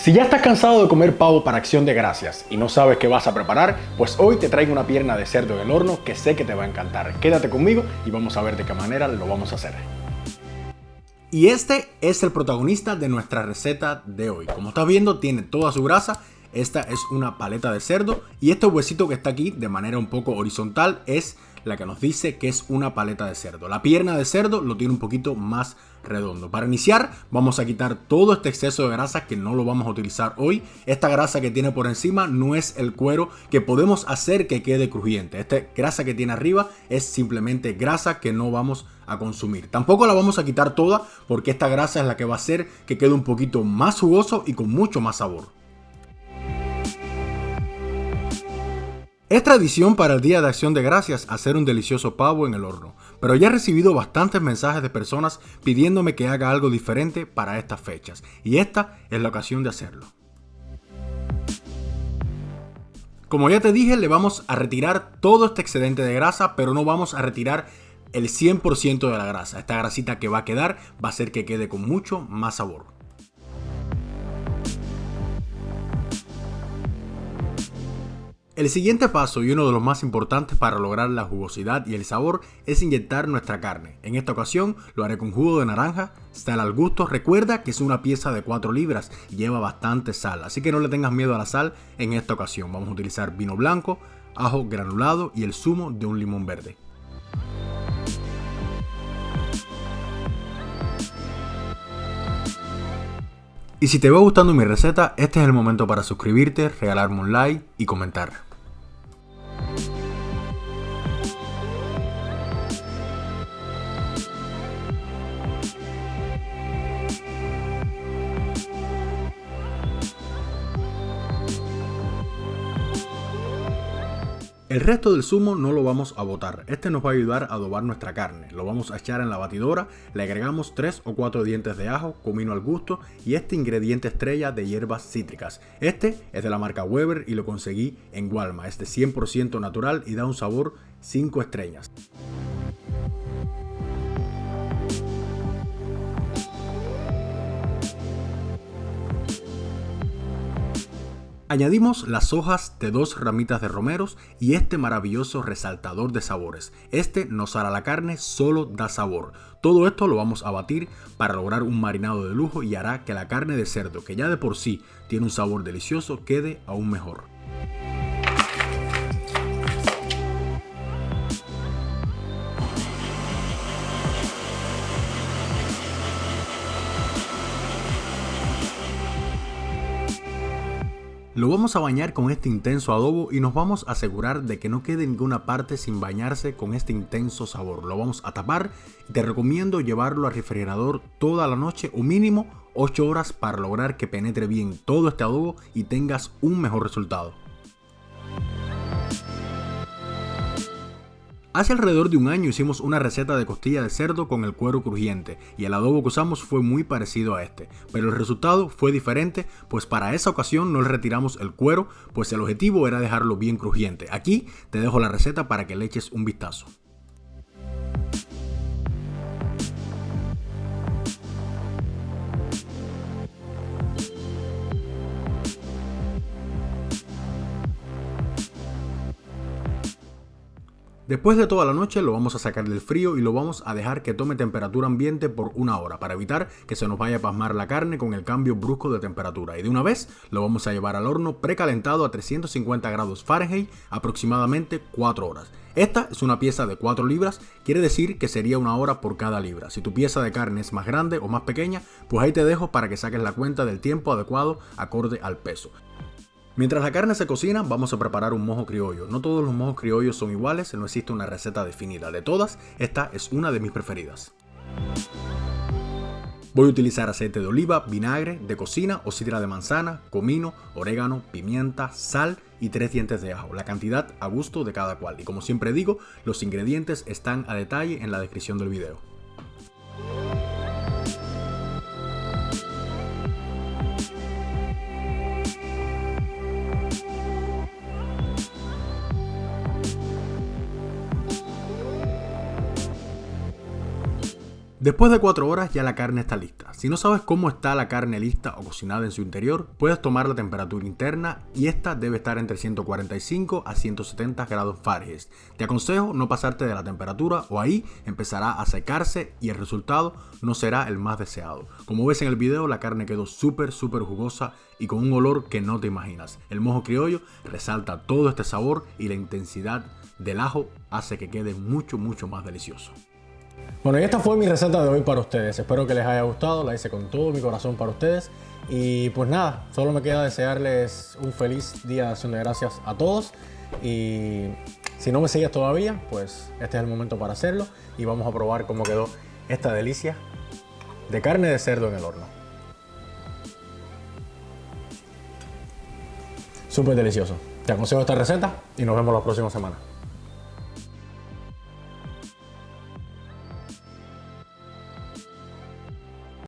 Si ya estás cansado de comer pavo para Acción de Gracias y no sabes qué vas a preparar, pues hoy te traigo una pierna de cerdo en el horno que sé que te va a encantar. Quédate conmigo y vamos a ver de qué manera lo vamos a hacer. Y este es el protagonista de nuestra receta de hoy. Como estás viendo, tiene toda su grasa. Esta es una paleta de cerdo y este huesito que está aquí de manera un poco horizontal es la que nos dice que es una paleta de cerdo. La pierna de cerdo lo tiene un poquito más redondo. Para iniciar vamos a quitar todo este exceso de grasa que no lo vamos a utilizar hoy. Esta grasa que tiene por encima no es el cuero que podemos hacer que quede crujiente. Esta grasa que tiene arriba es simplemente grasa que no vamos a consumir. Tampoco la vamos a quitar toda porque esta grasa es la que va a hacer que quede un poquito más jugoso y con mucho más sabor. Es tradición para el Día de Acción de Gracias hacer un delicioso pavo en el horno, pero ya he recibido bastantes mensajes de personas pidiéndome que haga algo diferente para estas fechas, y esta es la ocasión de hacerlo. Como ya te dije, le vamos a retirar todo este excedente de grasa, pero no vamos a retirar el 100% de la grasa. Esta grasita que va a quedar va a hacer que quede con mucho más sabor. El siguiente paso y uno de los más importantes para lograr la jugosidad y el sabor es inyectar nuestra carne. En esta ocasión lo haré con jugo de naranja, sal al gusto. Recuerda que es una pieza de 4 libras y lleva bastante sal, así que no le tengas miedo a la sal en esta ocasión. Vamos a utilizar vino blanco, ajo granulado y el zumo de un limón verde. Y si te va gustando mi receta, este es el momento para suscribirte, regalarme un like y comentar. El resto del zumo no lo vamos a botar, este nos va a ayudar a adobar nuestra carne. Lo vamos a echar en la batidora, le agregamos 3 o 4 dientes de ajo, comino al gusto y este ingrediente estrella de hierbas cítricas. Este es de la marca Weber y lo conseguí en Walmart, es de 100% natural y da un sabor 5 estrellas. Añadimos las hojas de 2 ramitas de romeros y este maravilloso resaltador de sabores. Este no sala la carne, solo da sabor. Todo esto lo vamos a batir para lograr un marinado de lujo y hará que la carne de cerdo, que ya de por sí tiene un sabor delicioso, quede aún mejor. Lo vamos a bañar con este intenso adobo y nos vamos a asegurar de que no quede ninguna parte sin bañarse con este intenso sabor. Lo vamos a tapar y te recomiendo llevarlo al refrigerador toda la noche o mínimo 8 horas para lograr que penetre bien todo este adobo y tengas un mejor resultado. Hace alrededor de un año hicimos una receta de costilla de cerdo con el cuero crujiente y el adobo que usamos fue muy parecido a este, pero el resultado fue diferente, pues para esa ocasión no le retiramos el cuero, pues el objetivo era dejarlo bien crujiente. Aquí te dejo la receta para que le eches un vistazo. Después de toda la noche lo vamos a sacar del frío y lo vamos a dejar que tome temperatura ambiente por 1 hora para evitar que se nos vaya a pasmar la carne con el cambio brusco de temperatura. Y de una vez lo vamos a llevar al horno precalentado a 350 grados Fahrenheit aproximadamente 4 horas. Esta es una pieza de 4 libras, quiere decir que sería 1 hora por cada libra. Si tu pieza de carne es más grande o más pequeña, pues ahí te dejo para que saques la cuenta del tiempo adecuado acorde al peso. Mientras la carne se cocina, vamos a preparar un mojo criollo. No todos los mojos criollos son iguales, no existe una receta definida. De todas, esta es una de mis preferidas. Voy a utilizar aceite de oliva, vinagre de cocina o sidra de manzana, comino, orégano, pimienta, sal y 3 dientes de ajo. La cantidad a gusto de cada cual. Y como siempre digo, los ingredientes están a detalle en la descripción del video. Después de 4 horas ya la carne está lista. Si no sabes cómo está la carne lista o cocinada en su interior, puedes tomar la temperatura interna y esta debe estar entre 145 a 170 grados Fahrenheit. Te aconsejo no pasarte de la temperatura o ahí empezará a secarse y el resultado no será el más deseado. Como ves en el video, la carne quedó súper jugosa y con un olor que no te imaginas. El mojo criollo resalta todo este sabor y la intensidad del ajo hace que quede mucho más delicioso. Bueno, y esta fue mi receta de hoy para ustedes. Espero que les haya gustado, la hice con todo mi corazón para ustedes. Y pues nada, solo me queda desearles un feliz día de acción de gracias a todos. Y si no me sigues todavía, pues este es el momento para hacerlo. Y vamos a probar cómo quedó esta delicia de carne de cerdo en el horno. Súper delicioso. Te aconsejo esta receta y nos vemos la próxima semana.